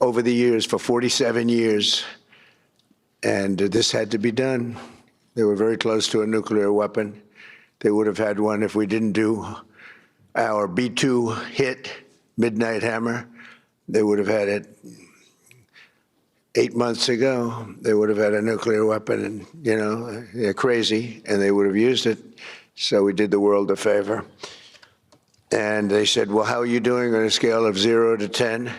over the years, for 47 years. And this had to be done. They were very close to a nuclear weapon. They would have had one if we didn't do our B-2 hit, Midnight Hammer. They would have had it 8 months ago. They would have had a nuclear weapon, and, you know, they're crazy, and they would have used it. So we did the world a favor. And they said, well, how are you doing on a scale of 0 to 10?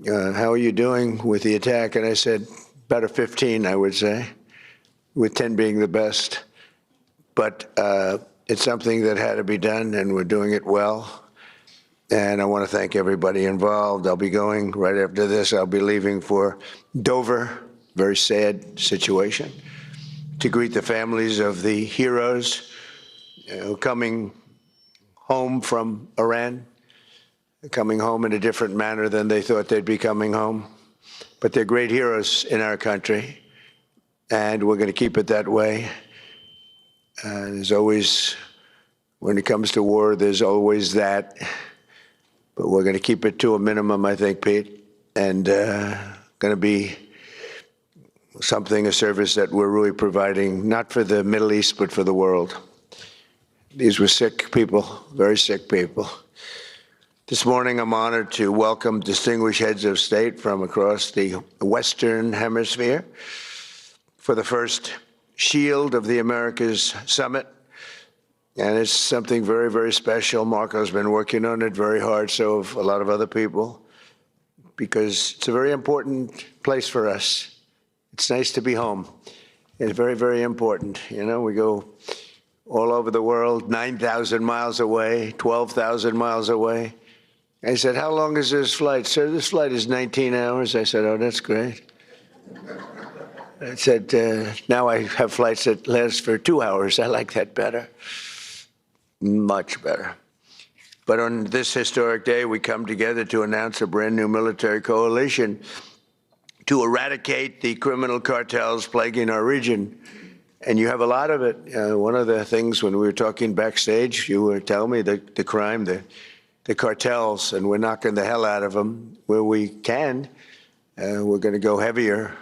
How are you doing with the attack? And I said, about a 15, I would say, with 10 being the best. But it's something that had to be done, and we're doing it well. And I want to thank everybody involved. I'll be going right after this. I'll be leaving for Dover, very sad situation, to greet the families of the heroes coming home from Iran, coming home in a different manner than they thought they'd be coming home. But they're great heroes in our country, and we're going to keep it that way. There's always, when it comes to war, there's always that. But we're going to keep it to a minimum, I think, Pete, and going to be something, a service that we're really providing, not for the Middle East, but for the world. These were sick people, very sick people. This morning, I'm honored to welcome distinguished heads of state from across the Western Hemisphere for the first Shield of the Americas Summit. And it's something very, very special. Marco's been working on it very hard, so have a lot of other people, because it's a very important place for us. It's nice to be home. It's very, very important. You know, we go all over the world, 9,000 miles away, 12,000 miles away. I said, how long is this flight? Sir, this flight is 19 hours. I said, oh, that's great. I said, now I have flights that last for 2 hours. I like that better. Much better. But on this historic day, we come together to announce a brand new military coalition to eradicate the criminal cartels plaguing our region. And you have a lot of it. One of the things when we were talking backstage, you were telling me that the crime, the cartels, and we're knocking the hell out of them where we can. We're going to go heavier.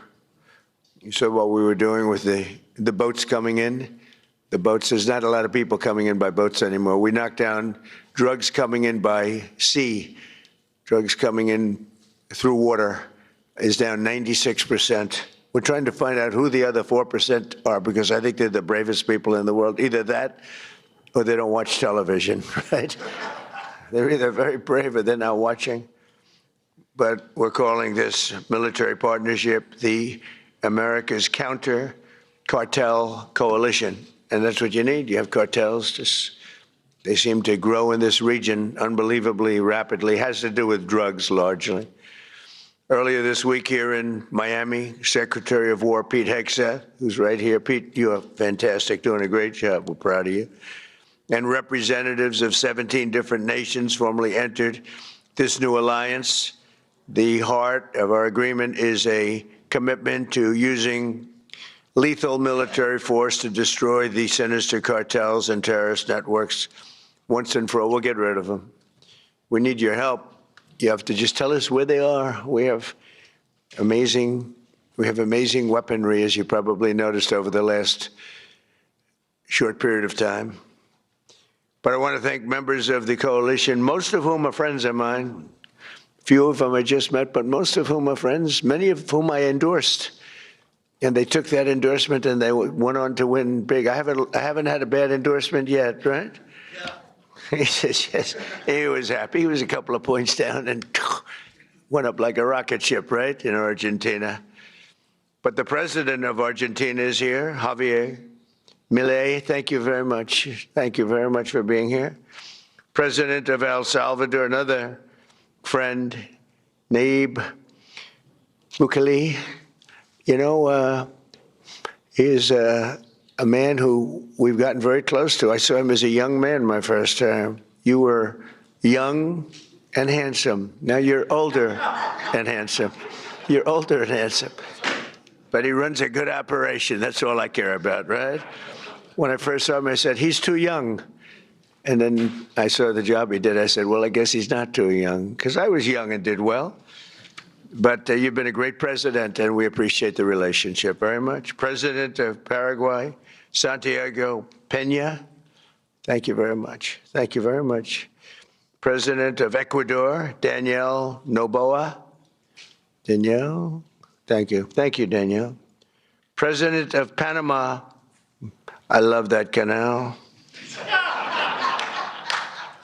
You saw what we were doing with the boats coming in. The boats, there's not a lot of people coming in by boats anymore. We knocked down drugs coming in by sea. Drugs coming in through water is down 96%. We're trying to find out who the other 4% are, because I think they're the bravest people in the world. Either that or they don't watch television, right? They're either very brave or they're not watching. But we're calling this military partnership the America's Counter Cartel Coalition. And that's what you need. You have cartels. They seem to grow in this region unbelievably rapidly. It has to do with drugs largely. Earlier this week here in Miami, Secretary of War Pete Hegseth, who's right here. Pete, you are fantastic, doing a great job. We're proud of you. And representatives of 17 different nations formally entered this new alliance. The heart of our agreement is a commitment to using lethal military force to destroy the sinister cartels and terrorist networks once and for all. We'll get rid of them. We need your help. You have to just tell us where they are. We have amazing weaponry, as you probably noticed over the last short period of time. But I want to thank members of the coalition, most of whom are friends of mine. Few of them I just met, but most of whom are friends, many of whom I endorsed. And they took that endorsement and they went on to win big. I haven't had a bad endorsement yet, right? Yeah. He says, yes. He was happy. He was a couple of points down and went up like a rocket ship, right, in Argentina. But the president of Argentina is here, Javier Milei. Thank you very much. Thank you very much for being here. President of El Salvador, another friend, Nayib Bukele. You know, he is a man who we've gotten very close to. I saw him as a young man my first time. You were young and handsome. Now you're older and handsome. You're older and handsome. But he runs a good operation. That's all I care about, right? When I first saw him, I said, he's too young. And then I saw the job he did. I said, well, I guess he's not too young, because I was young and did well. But you've been a great president, and we appreciate the relationship very much. President of Paraguay, Santiago Peña, thank you very much. Thank you very much. President of Ecuador, Danielle Noboa. Danielle, thank you. Thank you, Danielle. President of Panama, I love that canal.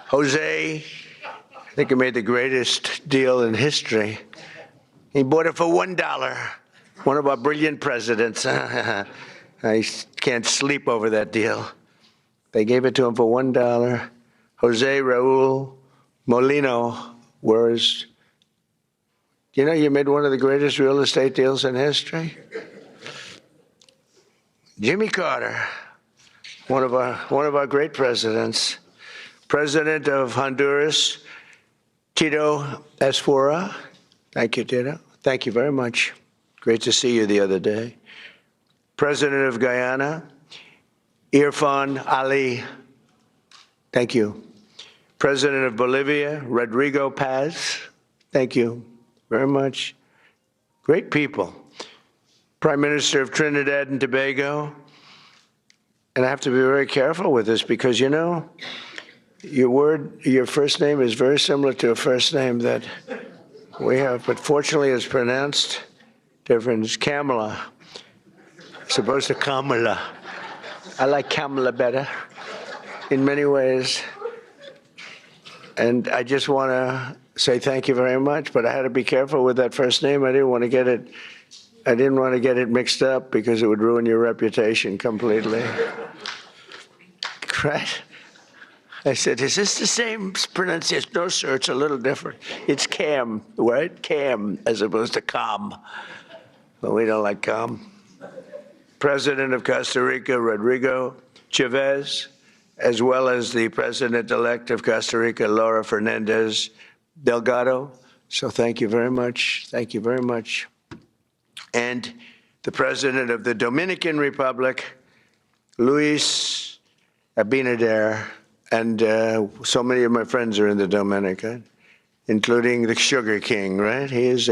Jose, I think he made the greatest deal in history. He bought it for $1. One of our brilliant presidents. I can't sleep over that deal. They gave it to him for $1. Jose Raul Molino, whereas, you know, you made one of the greatest real estate deals in history. Jimmy Carter, one of our great presidents. President of Honduras, Tito Esfora. Thank you, Tito. Thank you very much. Great to see you the other day. President of Guyana, Irfan Ali. Thank you. President of Bolivia, Rodrigo Paz. Thank you very much. Great people. Prime Minister of Trinidad and Tobago. And I have to be very careful with this because, you know, your first name is very similar to a first name that we have, but fortunately it's pronounced different. It's Kamala. It's supposed to Kamala. I like Kamala better in many ways. And I just want to say thank you very much, but I had to be careful with that first name. I didn't want to get it mixed up because it would ruin your reputation completely. Right? I said, is this the same pronunciation? No, sir, it's a little different. It's Cam, right? Cam, as opposed to Cam. But we don't like Cam. President of Costa Rica, Rodrigo Chavez, as well as the President-elect of Costa Rica, Laura Fernandez Delgado. So thank you very much. Thank you very much. And the President of the Dominican Republic, Luis Abinader. And so many of my friends are in the Dominican, including the Sugar King, right? He is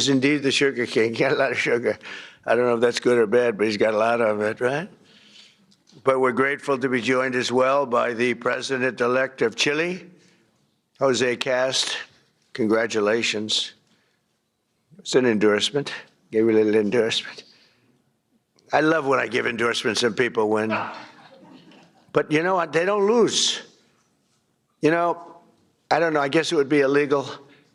indeed the Sugar King. He got a lot of sugar. I don't know if that's good or bad, but he's got a lot of it, right? But we're grateful to be joined as well by the President-elect of Chile, Jose Cast. Congratulations. It's an endorsement. Gave you a little endorsement. I love when I give endorsements and people win. But you know what? They don't lose. You know, I don't know. I guess it would be illegal.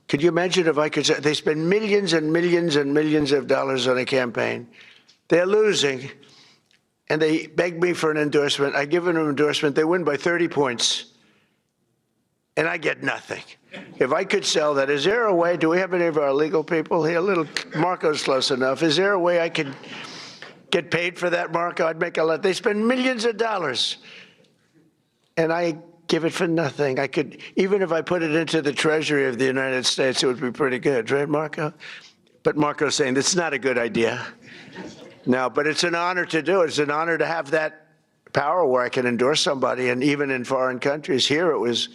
Could you imagine if I could say they spend millions and millions and millions of dollars on a campaign? They're losing, and they beg me for an endorsement. I give them an endorsement. They win by 30 points, and I get nothing. If I could sell that, is there a way? Do we have any of our legal people here? Little Marco's close enough. Is there a way I could get paid for that, Marco? I'd make a lot. They spend millions of dollars. And I give it for nothing. I could, even if I put it into the Treasury of the United States, it would be pretty good, right, Marco? But Marco's saying that's not a good idea. No, but it's an honor to do it. It's an honor to have that power where I can endorse somebody, and even in foreign countries. Here it was,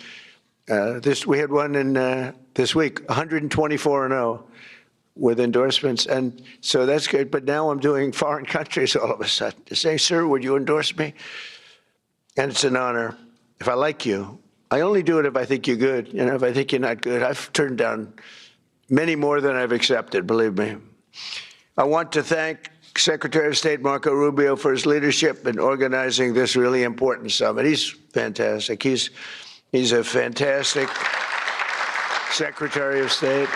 we had one in this week, 124-0 with endorsements, and so that's good. But now I'm doing foreign countries all of a sudden. To say, sir, would you endorse me? And it's an honor. If I like you, I only do it if I think you're good. You know, if I think you're not good, I've turned down many more than I've accepted, believe me. I want to thank Secretary of State Marco Rubio for his leadership in organizing this really important summit. He's fantastic. He's a fantastic Secretary of State.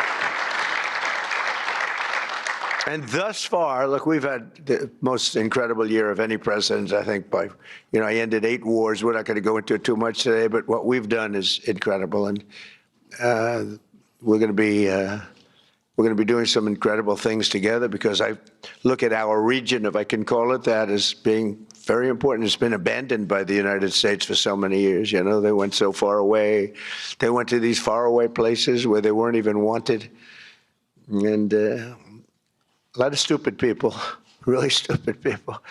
And thus far, look, we've had the most incredible year of any president, I think, by, you know, I ended 8 wars. We're not going to go into it too much today, but what we've done is incredible. And we're going to be doing some incredible things together, because I look at our region, if I can call it that, as being very important. It's been abandoned by the United States for so many years. You know, they went so far away. They went to these faraway places where they weren't even wanted. And a lot of stupid people, really stupid people.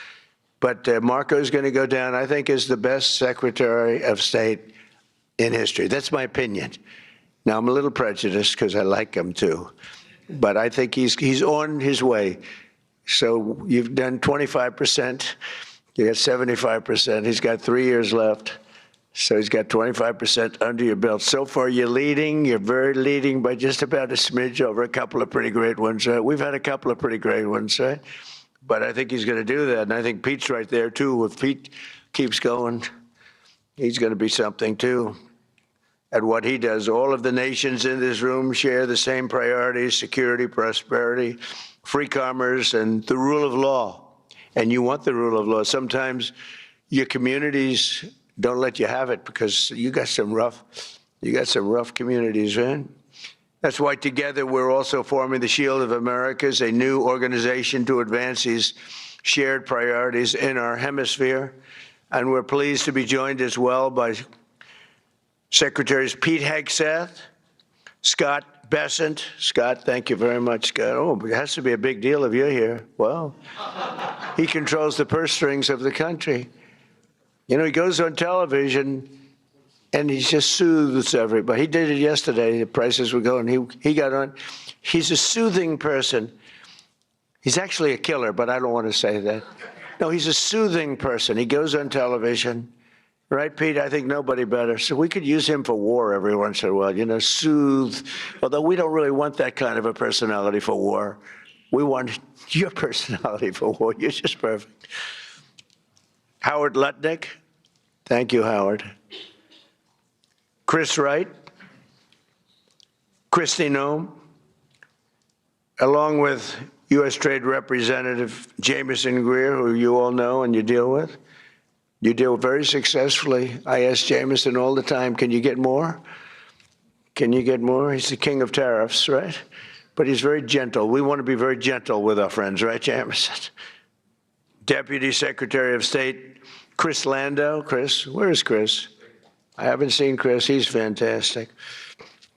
But Marco's going to go down, I think, as the best Secretary of State in history. That's my opinion. Now, I'm a little prejudiced because I like him too. but I think he's on his way. So you've done 25%. You got 75%. He's got 3 years left. So he's got 25% under your belt. So far, you're leading. You're very leading by just about a smidge over a couple of pretty great ones. We've had a couple of pretty great ones, right? But I think he's going to do that. And I think Pete's right there, too. If Pete keeps going, he's going to be something, too. At what he does, all of the nations in this room share the same priorities: security, prosperity, free commerce, and the rule of law. And you want the rule of law. Sometimes your communities don't let you have it because you got some rough communities, right? That's why together we're also forming the Shield of Americas, a new organization to advance these shared priorities in our hemisphere. And we're pleased to be joined as well by Secretaries Pete Hegseth, Scott Bessent. Scott, thank you very much, Scott. Oh, it has to be a big deal if you're here. Well, he controls the purse strings of the country. You know, he goes on television and he just soothes everybody. He did it yesterday. The prices were going. He got on. He's a soothing person. He's actually a killer, but I don't want to say that. No, he's a soothing person. He goes on television. Right, Pete? I think nobody better. So we could use him for war every once in a while, you know, soothe. Although we don't really want that kind of a personality for war. We want your personality for war. You're just perfect. Howard Lutnick. Thank you, Howard. Chris Wright. Kristi Noem. Along with U.S. Trade Representative Jamieson Greer, who you all know and you deal with. You deal very successfully. I ask Jamieson all the time, can you get more? Can you get more? He's the king of tariffs, right? But he's very gentle. We want to be very gentle with our friends, right, Jamieson? Deputy Secretary of State Chris Landau. Chris, where is Chris? I haven't seen Chris. He's fantastic.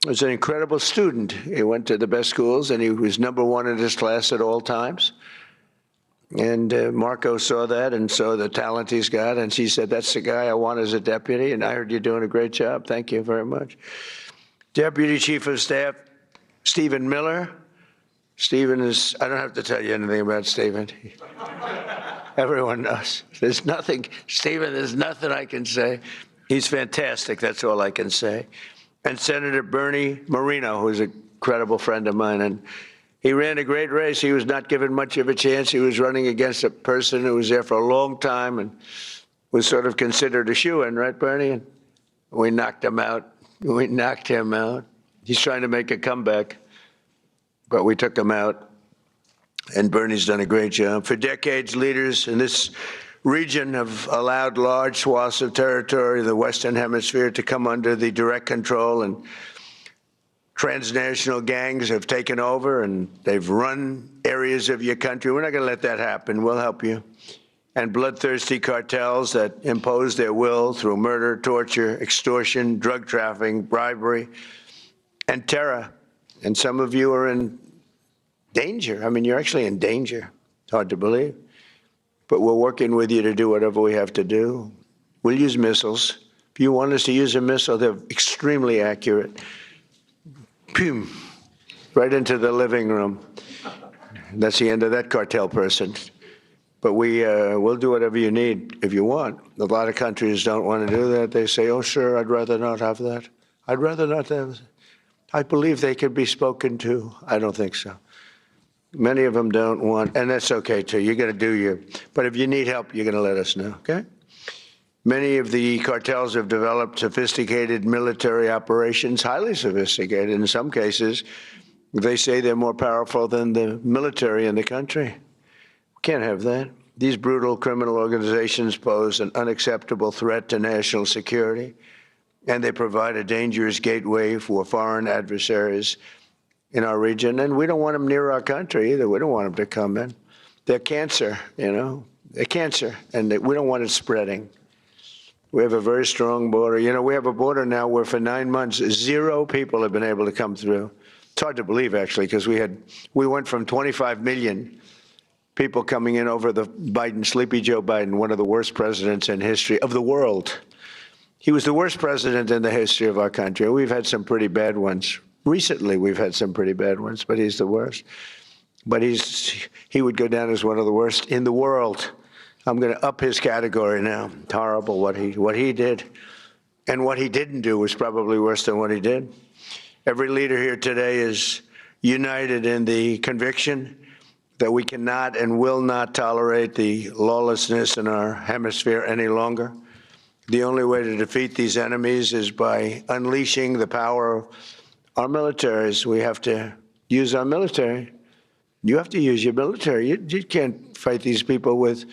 He was an incredible student. He went to the best schools, and he was #1 in his class at all times. And Marco saw that and saw the talent he's got, and she said, that's the guy I want as a deputy, and I heard you're doing a great job. Thank you very much. Deputy Chief of Staff Stephen Miller. Stephen is, I don't have to tell you anything about Stephen. Everyone knows. There's nothing, Stephen, there's nothing I can say. He's fantastic, that's all I can say. And Senator Bernie Moreno, who's a credible friend of mine, and he ran a great race. He was not given much of a chance. He was running against a person who was there for a long time and was sort of considered a shoo-in, right, Bernie? And we knocked him out. We knocked him out. He's trying to make a comeback, but we took him out. And Bernie's done a great job. For decades, leaders in this region have allowed large swaths of territory in the Western Hemisphere to come under the direct control, and transnational gangs have taken over and they've run areas of your country. We're not going to let that happen. We'll help you. And bloodthirsty cartels that impose their will through murder, torture, extortion, drug trafficking, bribery, and terror. And some of you are in danger. I mean, you're actually in danger. It's hard to believe. But we're working with you to do whatever we have to do. We'll use missiles. If you want us to use a missile, they're extremely accurate. Boom, right into the living room. That's the end of that cartel person. But we'll do whatever you need if you want. A lot of countries don't want to do that. They say, oh, sure, I'd rather not have that. I'd rather not have that. I believe they could be spoken to. I don't think so. Many of them don't want, and that's okay, too. You're going to do your, but if you need help, you're going to let us know, okay? Many of the cartels have developed sophisticated military operations, highly sophisticated. In some cases, they say they're more powerful than the military in the country. We can't have that. These brutal criminal organizations pose an unacceptable threat to national security, and they provide a dangerous gateway for foreign adversaries in our region. And we don't want them near our country either. We don't want them to come in. They're cancer, you know. They're cancer, and we don't want it spreading. We have a very strong border. You know, we have a border now where for 9 months, 0 people have been able to come through. It's hard to believe, actually, because we went from 25 million people coming in over the Sleepy Joe Biden, one of the worst presidents in history of the world. He was the worst president in the history of our country. We've had some pretty bad ones. Recently, we've had some pretty bad ones, but he's the worst. But he would go down as one of the worst in the world. I'm going to up his category now. It's horrible what he did. And what he didn't do was probably worse than what he did. Every leader here today is united in the conviction that we cannot and will not tolerate the lawlessness in our hemisphere any longer. The only way to defeat these enemies is by unleashing the power of our militaries. We have to use our military. You have to use your military. You can't fight these people with,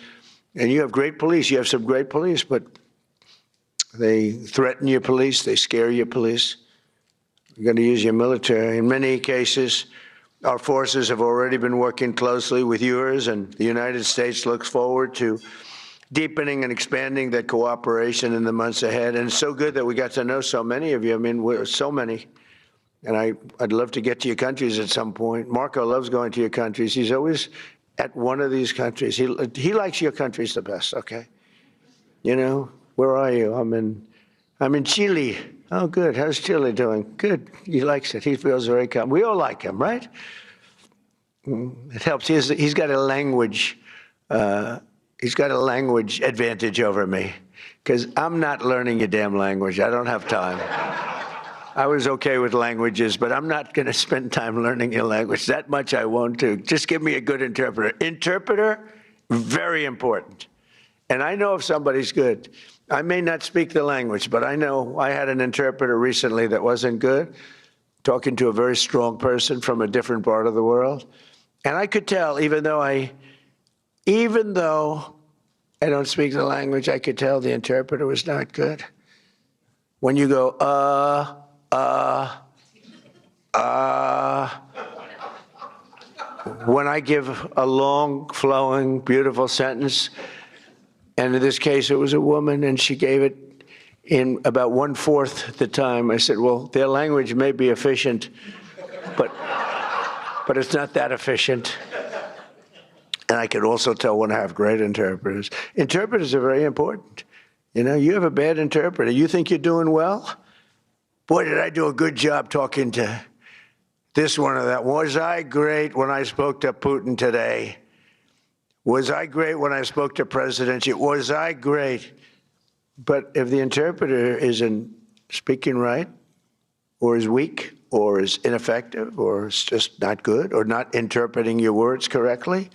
and you have great police. You have some great police, but they threaten your police. They scare your police. You're going to use your military. In many cases, our forces have already been working closely with yours, and the United States looks forward to deepening and expanding that cooperation in the months ahead. And it's so good that we got to know so many of you. I mean, we're so many. And I'd love to get to your countries at some point. Marco loves going to your countries. He's always at one of these countries. He likes your countries the best, okay? You know, where are you? I'm in Chile. Oh, good. How's Chile doing? Good. He likes it. He feels very calm. We all like him, right? It helps. He's got a language. He's got a language advantage over me because I'm not learning your damn language. I don't have time. I was okay with languages, but I'm not going to spend time learning your language. That much I won't do. Just give me a good interpreter. Interpreter, very important. And I know if somebody's good. I may not speak the language, but I know I had an interpreter recently that wasn't good, talking to a very strong person from a different part of the world. And I could tell, even though I don't speak the language, I could tell the interpreter was not good. When you go, when I give a long, flowing, beautiful sentence, and in this case it was a woman, and she gave it in about 1/4 the time, I said, well, their language may be efficient, but it's not that efficient. And I could also tell when I have great interpreters. Interpreters are very important. You know, you have a bad interpreter. You think you're doing well? Boy, did I do a good job talking to this one or that. Was I great when I spoke to Putin today? Was I great when I spoke to President Xi? Was I great? But if the interpreter isn't speaking right, or is weak, or is ineffective, or is just not good, or not interpreting your words correctly,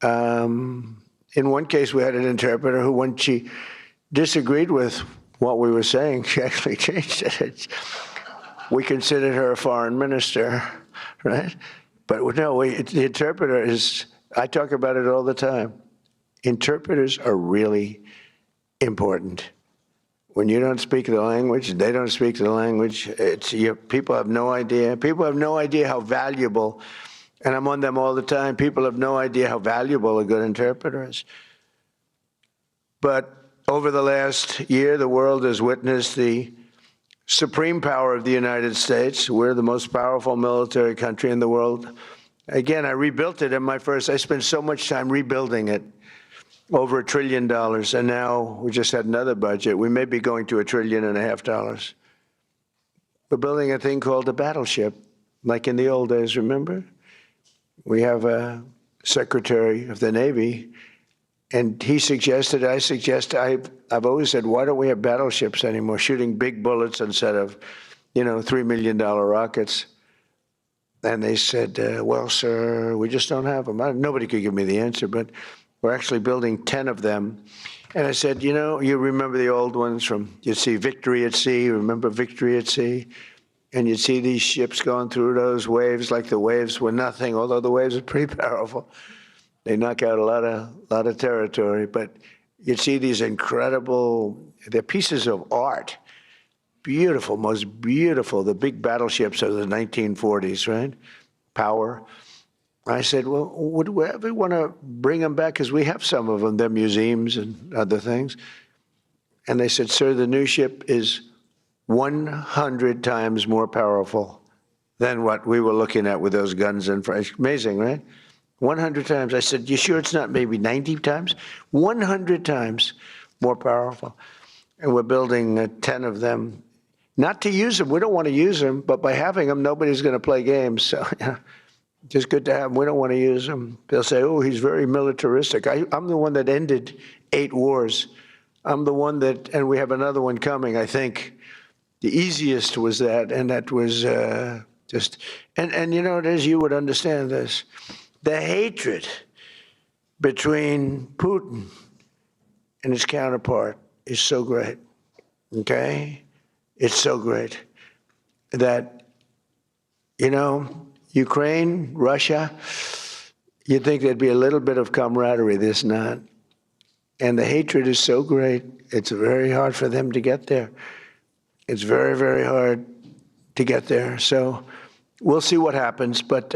in one case we had an interpreter who, when she disagreed with what we were saying, she actually changed it. We considered her a foreign minister, right? But no, the interpreter is, I talk about it all the time. Interpreters are really important. When you don't speak the language, they don't speak the language, people have no idea. People have no idea how valuable, and I'm on them all the time, people have no idea how valuable a good interpreter is. But over the last year, the world has witnessed the supreme power of the United States. We're the most powerful military country in the world. Again, I rebuilt it in my first, I spent so much time rebuilding it, over $1 trillion. And now we just had another budget. We may be going to $1.5 trillion. We're building a thing called a battleship, like in the old days, remember? We have a Secretary of the Navy, and he suggested, I've always said, why don't we have battleships anymore, shooting big bullets instead of, $3 million rockets? And they said, well, sir, we just don't have them. Nobody could give me the answer, but we're actually building 10 of them. And I said, you remember the old ones you'd see Victory at Sea, remember Victory at Sea? And you'd see these ships going through those waves like the waves were nothing, although the waves are pretty powerful. They knock out a lot of territory, but you'd see these incredible, they're pieces of art. Beautiful, most beautiful, the big battleships of the 1940s, right? Power. I said, well, would we ever want to bring them back? Because we have some of them. They're museums and other things. And they said, sir, the new ship is 100 times more powerful than what we were looking at with those guns and amazing, right? 100 times. I said, you sure it's not maybe 90 times? 100 times more powerful. And we're building 10 of them Not to use them. We don't want to use them, but by having them, nobody's going to play games. So, yeah, just good to have them. We don't want to use them. They'll say, oh, he's very militaristic. I'm the one that ended 8 wars. I'm the one that, and we have another one coming, I think. The easiest was that, and that was just, and you know, as you would understand this, the hatred between Putin and his counterpart is so great, okay? It's so great that, you know, Ukraine, Russia, you'd think there'd be a little bit of camaraderie, there's not. And the hatred is so great, it's very hard for them to get there. It's very, very hard to get there. So we'll see what happens, but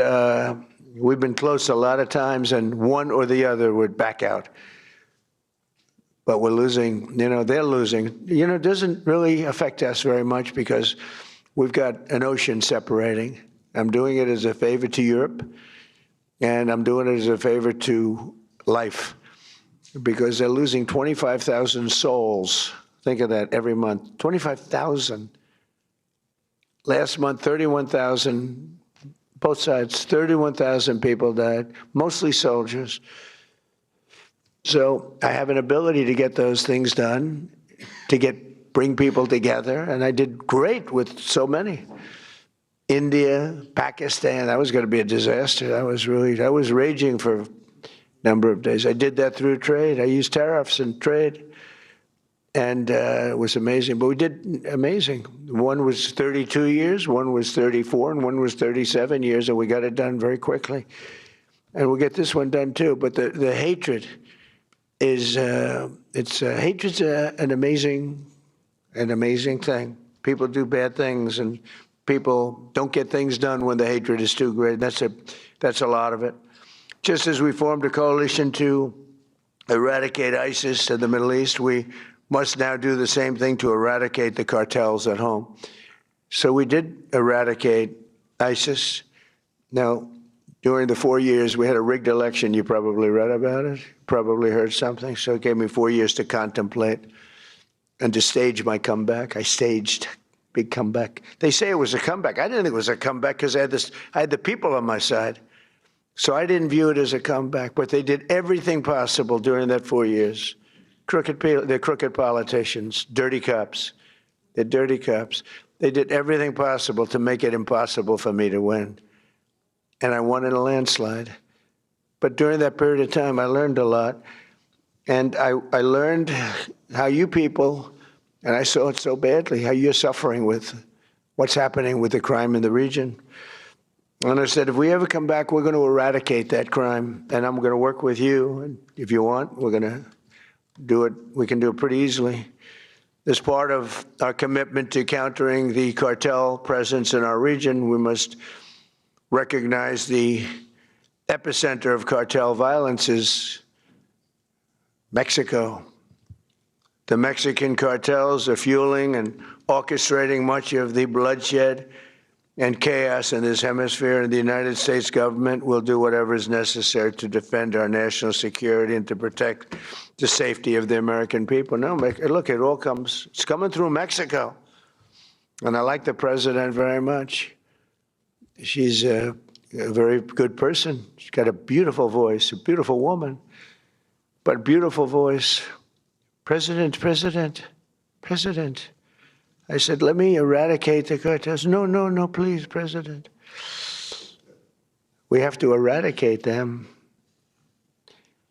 we've been close a lot of times, and one or the other would back out. But we're losing, you know, they're losing. You know, it doesn't really affect us very much because we've got an ocean separating. I'm doing it as a favor to Europe, and I'm doing it as a favor to life, because they're losing 25,000 souls. Think of that every month, 25,000. Last month, 31,000, both sides, 31,000 people died, mostly soldiers. So I have an ability to get those things done, to bring people together, and I did great with so many. India, Pakistan, that was going to be a disaster. I was raging for a number of days. I did that through trade. I used tariffs and trade. And it was amazing. But we did amazing. One was 32 years, one was 34, and one was 37 years, and we got it done very quickly. And we'll get this one done too. But the hatred is, hatred's an amazing thing. People do bad things, and people don't get things done when the hatred is too great. That's a lot of it. Just as we formed a coalition to eradicate ISIS in the Middle East, we must now do the same thing to eradicate the cartels at home. So we did eradicate ISIS. Now, during the 4 years, we had a rigged election. You probably read about it, probably heard something. So it gave me 4 years to contemplate and to stage my comeback. I staged big comeback. They say it was a comeback. I didn't think it was a comeback because I had the people on my side. So I didn't view it as a comeback, but they did everything possible during that 4 years. They're crooked politicians, dirty cops. They're dirty cops. They did everything possible to make it impossible for me to win. And I won in a landslide. But during that period of time, I learned a lot. And I learned how you people, and I saw it so badly, how you're suffering with what's happening with the crime in the region. And I said, if we ever come back, we're going to eradicate that crime. And I'm going to work with you. And if you want, we're going to do it. We can do it pretty easily. As part of our commitment to countering the cartel presence in our region, we must recognize the epicenter of cartel violence is Mexico. The Mexican cartels are fueling and orchestrating much of the bloodshed and chaos in this hemisphere, and the United States government will do whatever is necessary to defend our national security and to protect the safety of the American people. No, look, it's coming through Mexico. And I like the president very much. She's a very good person. She's got a beautiful voice, a beautiful woman, but a beautiful voice. President. I said, let me eradicate the cartels. No, please, President. We have to eradicate them.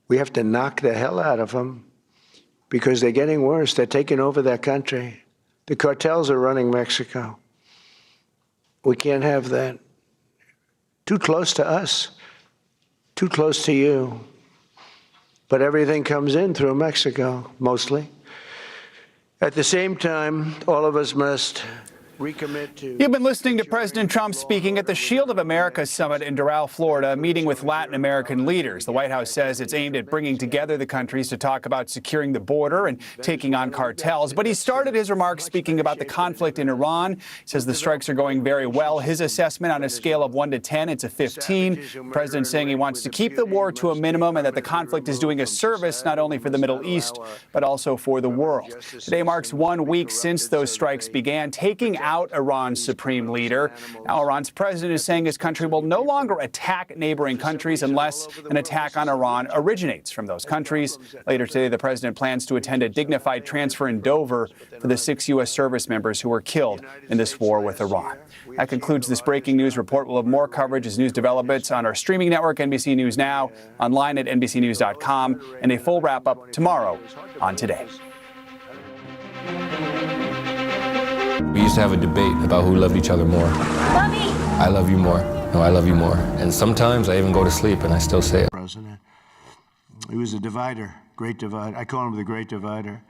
We have to knock the hell out of them because they're getting worse. They're taking over that country. The cartels are running Mexico. We can't have that. Too close to us, too close to you. But everything comes in through Mexico, mostly. At the same time, all of us must recommit to. You've been listening to President Trump speaking at the Shield of America Summit in Doral, Florida, meeting with Latin American leaders. The White House says it's aimed at bringing together the countries to talk about securing the border and taking on cartels. But he started his remarks speaking about the conflict in Iran. He says the strikes are going very well. His assessment on a scale of 1 to 10, it's a 15. The president saying he wants to keep the war to a minimum and that the conflict is doing a service not only for the Middle East, but also for the world. Today marks 1 week since those strikes began, taking out Iran's supreme leader. Now Iran's president is saying his country will no longer attack neighboring countries unless an attack on Iran originates from those countries. Later today, the president plans to attend a dignified transfer in Dover for the 6 U.S. service members who were killed in this war with Iran. That concludes this breaking news report. We'll have more coverage as news develops on our streaming network, NBC News Now, online at NBCnews.com, and a full wrap-up tomorrow on Today. We used to have a debate about who loved each other more. Mommy! I love you more. No, I love you more. And sometimes I even go to sleep and I still say it. President. He was a divider, great divider. I call him the great divider.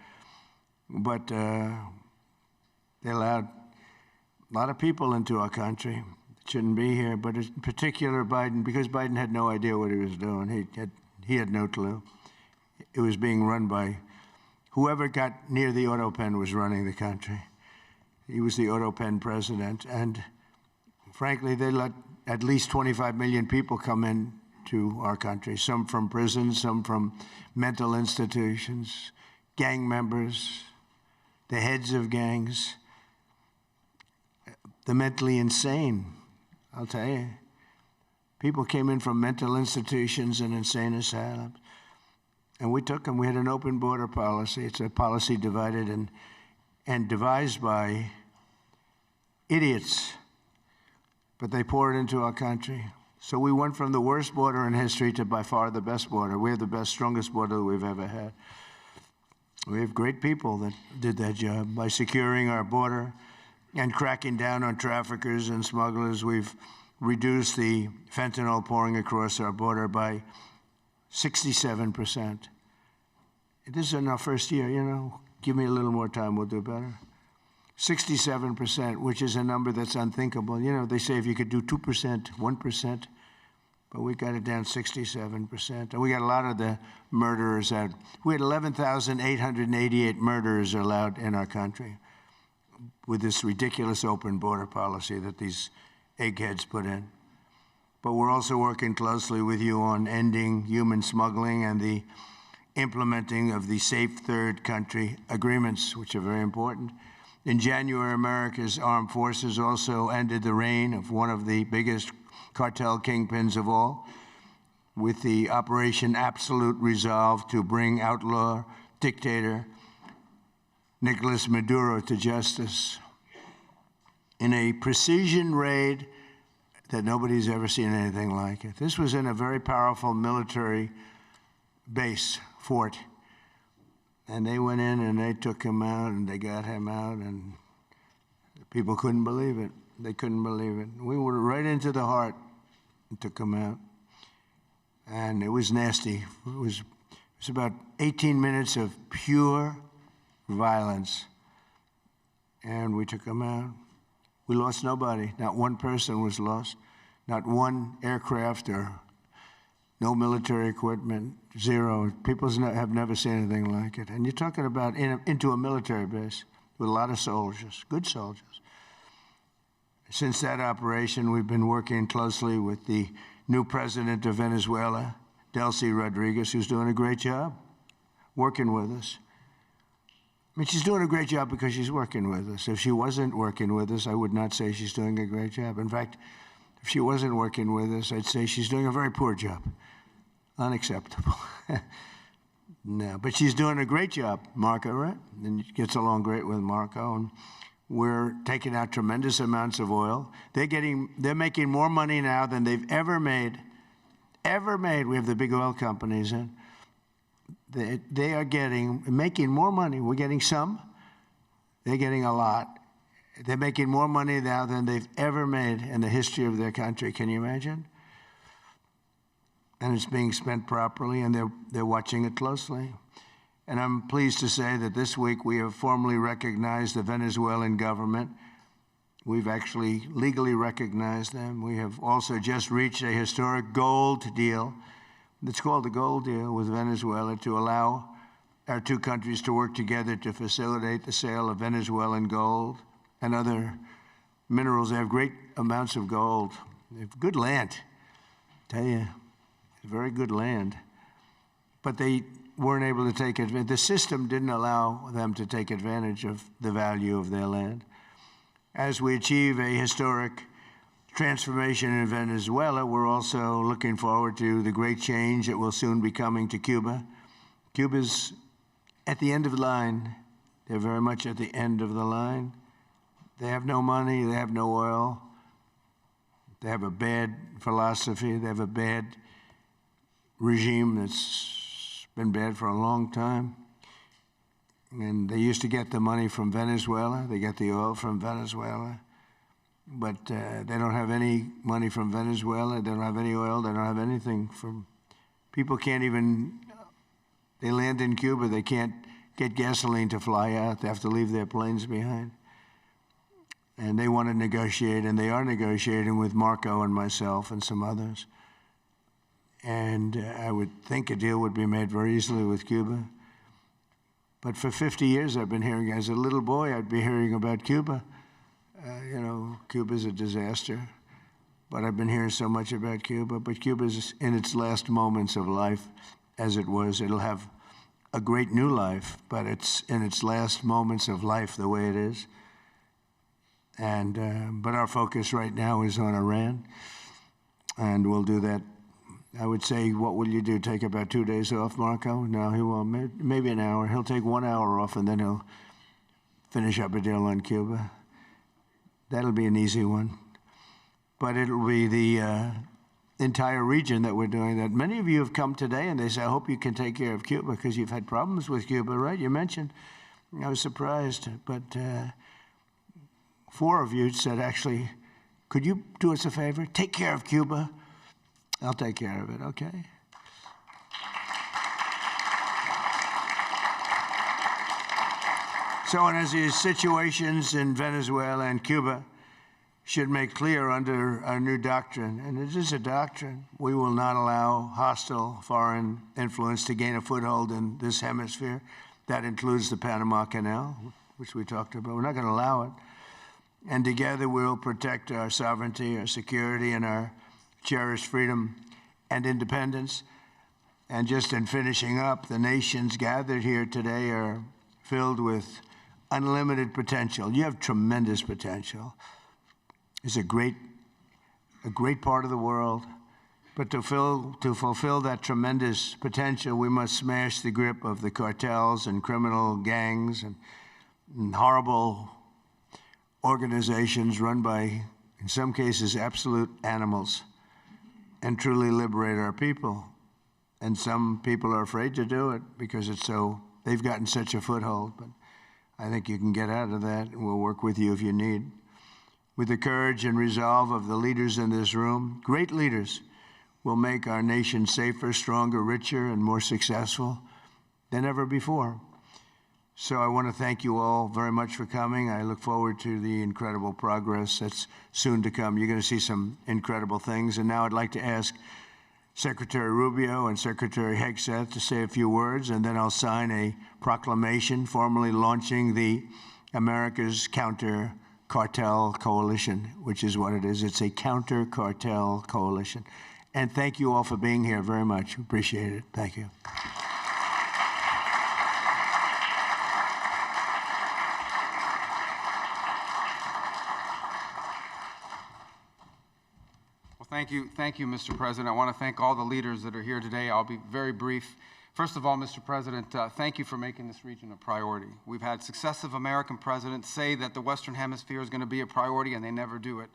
But they allowed a lot of people into our country that shouldn't be here, but in particular Biden, because Biden had no idea what he was doing. He had no clue. It was being run by whoever got near the auto pen was running the country. He was the auto pen president, and frankly, they let at least 25 million people come in to our country, some from prisons, some from mental institutions, gang members, the heads of gangs, the mentally insane. I'll tell you, people came in from mental institutions and insane asylums, and we took them. We had an open border policy. It's a policy divided and devised by idiots, but they poured into our country. So we went from the worst border in history to by far the best border. We have the best, strongest border that we've ever had. We have great people that did that job. By securing our border and cracking down on traffickers and smugglers, we've reduced the fentanyl pouring across our border by 67%. This is in our first year, you know. Give me a little more time, we'll do better. 67%, which is a number that's unthinkable. You know, they say if you could do 2%, 1%, but we got it down 67%. And we got a lot of the murderers out. We had 11,888 murderers allowed in our country with this ridiculous open border policy that these eggheads put in. But we're also working closely with you on ending human smuggling and the implementing of the Safe Third Country agreements, which are very important. In January, America's armed forces also ended the reign of one of the biggest cartel kingpins of all, with the Operation Absolute Resolve to bring outlaw dictator Nicolas Maduro to justice in a precision raid that nobody's ever seen anything like it. This was in a very powerful military base, fort. And they went in and they took him out and they got him out, and people couldn't believe it. They couldn't believe it. We were right into the heart and took him out. And it was nasty. It was about 18 minutes of pure violence. And we took him out. We lost nobody. Not one person was lost. Not one aircraft or no military equipment, zero. People have never seen anything like it. And you're talking about into a military base with a lot of soldiers, good soldiers. Since that operation, we've been working closely with the new president of Venezuela, Delcy Rodriguez, who's doing a great job working with us. I mean, she's doing a great job because she's working with us. If she wasn't working with us, I would not say she's doing a great job. In fact, if she wasn't working with us, I'd say she's doing a very poor job. Unacceptable. No, but she's doing a great job, Marco, right? And gets along great with Marco. And we're taking out tremendous amounts of oil. They're making more money now than they've ever made. We have the big oil companies in. They are making more money. We're getting some. They're getting a lot. They're making more money now than they've ever made in the history of their country. Can you imagine? And it's being spent properly, and they're watching it closely. And I'm pleased to say that this week we have formally recognized the Venezuelan government We've actually legally recognized them. We have also just reached a historic gold deal. It's called the gold deal with Venezuela to allow our two countries to work together to facilitate the sale of Venezuelan gold and other minerals. They have great amounts of gold. They have good land. I tell you, very good land. But they weren't able to take advantage. The system didn't allow them to take advantage of the value of their land. As we achieve a historic transformation in Venezuela, we're also looking forward to the great change that will soon be coming to Cuba. Cuba's at the end of the line. They're very much at the end of the line. They have no money, they have no oil, they have a bad philosophy, they have a bad regime that's been bad for a long time. And they used to get the money from Venezuela, they get the oil from Venezuela, but they don't have any money from Venezuela, they don't have any oil, they don't have anything from, people can't even, they land in Cuba, they can't get gasoline to fly out, they have to leave their planes behind. And they want to negotiate, and they are negotiating with Marco and myself and some others. And I would think a deal would be made very easily with Cuba. But for 50 years I've been hearing, as a little boy, I'd be hearing about Cuba. You know, Cuba's a disaster. But I've been hearing so much about Cuba. But Cuba's in its last moments of life, as it was. It'll have a great new life, but it's in its last moments of life the way it is. And but our focus right now is on Iran, and we'll do that. I would say, what will you do? Take about 2 days off, Marco? No, he won't. Maybe an hour. He'll take 1 hour off, and then he'll finish up a deal on Cuba. That'll be an easy one. But it'll be the entire region that we're doing that. Many of you have come today, and they say, I hope you can take care of Cuba, because you've had problems with Cuba, right? You mentioned. I was surprised, but 4 of you said, actually, could you do us a favor? Take care of Cuba. I'll take care of it, okay? So, and as these situations in Venezuela and Cuba should make clear under our new doctrine, and it is a doctrine, we will not allow hostile foreign influence to gain a foothold in this hemisphere. That includes the Panama Canal, which we talked about. We're not going to allow it. And together we'll protect our sovereignty, our security, and our cherished freedom and independence. And just in finishing up, the nations gathered here today are filled with unlimited potential. You have tremendous potential. It's a great part of the world. But to fulfill that tremendous potential, we must smash the grip of the cartels and criminal gangs and horrible organizations run by, in some cases, absolute animals, and truly liberate our people. And some people are afraid to do it because they've gotten such a foothold. But I think you can get out of that, and we'll work with you if you need. With the courage and resolve of the leaders in this room, great leaders will make our nation safer, stronger, richer, and more successful than ever before. So I want to thank you all very much for coming. I look forward to the incredible progress that's soon to come. You're going to see some incredible things. And now I'd like to ask Secretary Rubio and Secretary Hegseth to say a few words, and then I'll sign a proclamation formally launching the America's Counter Cartel Coalition, which is what it is. It's a counter cartel coalition. And thank you all for being here very much. Appreciate it. Thank you. Thank you, Mr. President. I want to thank all the leaders that are here today. I'll be very brief. First of all, Mr. President, thank you for making this region a priority. We've had successive American presidents say that the Western Hemisphere is going to be a priority, and they never do it.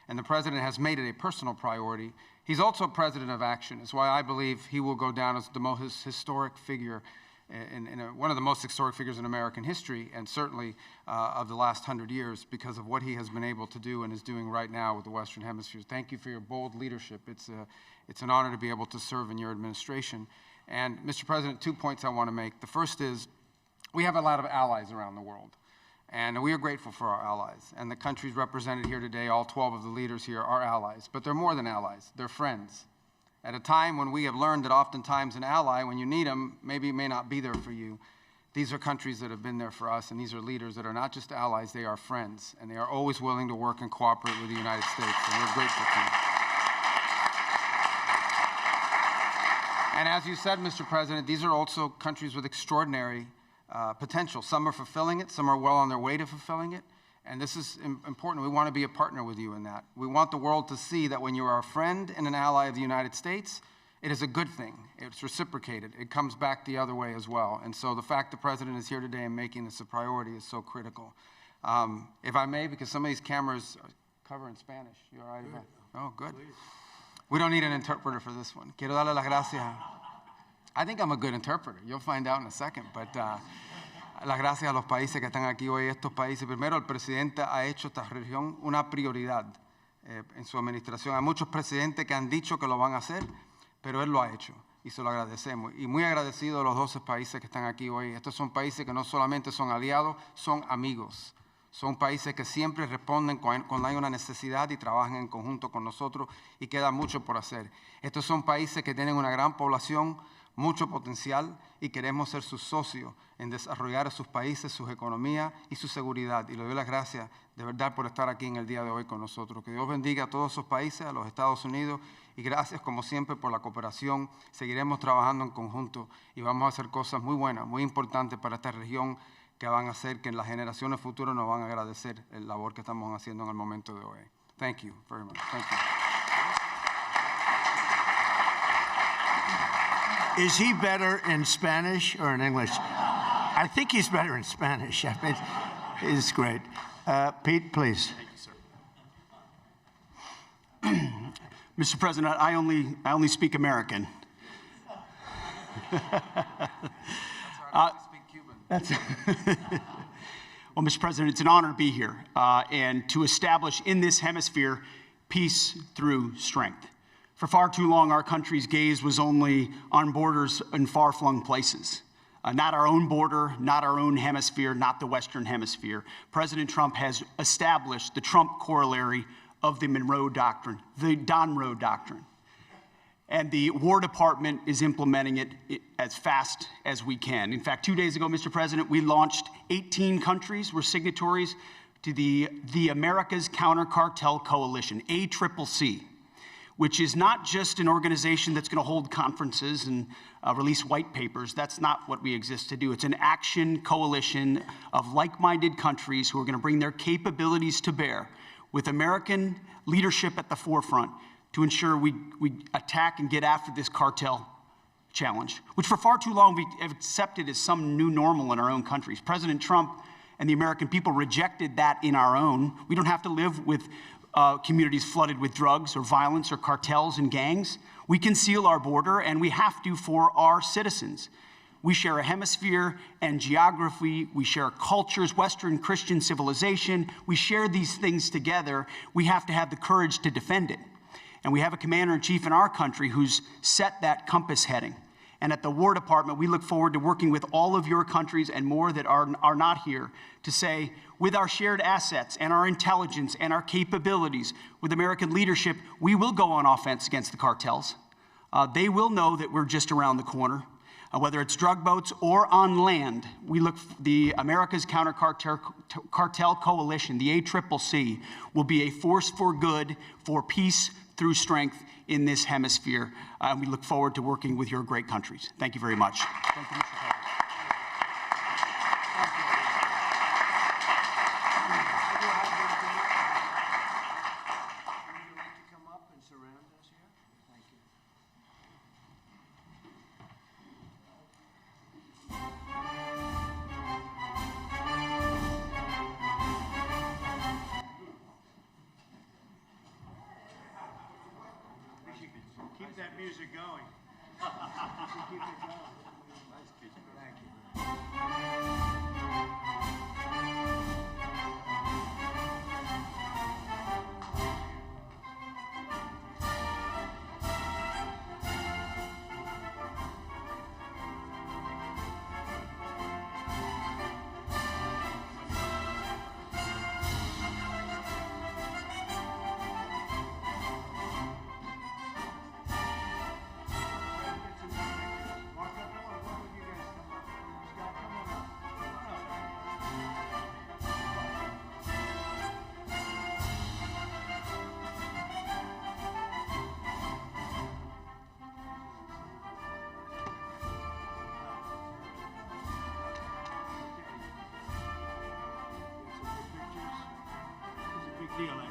And the president has made it a personal priority. He's also a president of action. It's why I believe he will go down as the most historic figure, one of the most historic figures in American history, and certainly of the last 100 years, because of what he has been able to do and is doing right now with the Western Hemisphere. Thank you for your bold leadership. It's an honor to be able to serve in your administration. And Mr. President, 2 points I want to make. The first is we have a lot of allies around the world. And we are grateful for our allies. And the countries represented here today, all 12 of the leaders here, are allies. But they're more than allies. They're friends. At a time when we have learned that oftentimes an ally, when you need them, maybe may not be there for you, these are countries that have been there for us, and these are leaders that are not just allies, they are friends. And they are always willing to work and cooperate with the United States. And we're grateful to them. And as you said, Mr. President, these are also countries with extraordinary potential. Some are fulfilling it, some are well on their way to fulfilling it, and this is important. We want to be a partner with you in that. We want the world to see that when you are a friend and an ally of the United States, it is a good thing. It's reciprocated. It comes back the other way as well. And so the fact the President is here today and making this a priority is so critical. If I may, because some of these cameras cover in Spanish. You all right? Oh, good. We don't need an interpreter for this one. Quiero darle las gracias. I think I'm a good interpreter. You'll find out in a second. But las gracias a los países que están aquí hoy. Estos países, primero, el presidente ha hecho esta región una prioridad en su administración. Hay muchos presidentes que han dicho que lo van a hacer, pero él lo ha hecho y se lo agradecemos. Y muy agradecido a los 12 países que están aquí hoy. Estos son países que no solamente son aliados, son amigos. Son países que siempre responden cuando hay una necesidad y trabajan en conjunto con nosotros y queda mucho por hacer. Estos son países que tienen una gran población, mucho potencial y queremos ser sus socios en desarrollar a sus países, sus economías y su seguridad. Y le doy las gracias de verdad por estar aquí en el día de hoy con nosotros. Que Dios bendiga a todos esos países, a los Estados Unidos y gracias como siempre por la cooperación. Seguiremos trabajando en conjunto y vamos a hacer cosas muy buenas, muy importantes para esta región que van a hacer que en las generaciones futuras nos van a agradecer el labor que estamos haciendo en el momento de hoy. Thank you very much. Thank you. Is he better in Spanish or in English? I think he's better in Spanish. I mean, it's great. Pete, please. Thank you, sir. Mr. President, I only speak American. That's well, Mr. President, it's an honor to be here and to establish in this hemisphere peace through strength. For far too long, our country's gaze was only on borders in far-flung places. Not our own border, not our own hemisphere, not the Western Hemisphere. President Trump has established the Trump corollary of the Monroe Doctrine, the Monroe Doctrine. And the War Department is implementing it as fast as we can. In fact, 2 days ago, Mr. President, we launched 18 countries were signatories to the America's Counter Cartel Coalition, ACCC, which is not just an organization that's going to hold conferences and release white papers. That's not what we exist to do. It's an action coalition of like-minded countries who are going to bring their capabilities to bear with American leadership at the forefront to ensure we attack and get after this cartel challenge, which for far too long we have accepted as some new normal in our own countries. President Trump and the American people rejected that in our own. We don't have to live with communities flooded with drugs or violence or cartels and gangs. We can seal our border, and we have to for our citizens. We share a hemisphere and geography. We share cultures, Western Christian civilization. We share these things together. We have to have the courage to defend it. And we have a commander-in-chief in our country who's set that compass heading. And at the War Department, we look forward to working with all of your countries and more that are not here to say, with our shared assets and our intelligence and our capabilities, with American leadership, we will go on offense against the cartels. They will know that we're just around the corner. Whether it's drug boats or on land, the America's Counter Cartel Coalition, the ACCC, will be a force for good, for peace through strength in this hemisphere. We look forward to working with your great countries. Thank you very much. Thank you, Mr. President. Keep that music going. Keep it going. Thank you. Leo.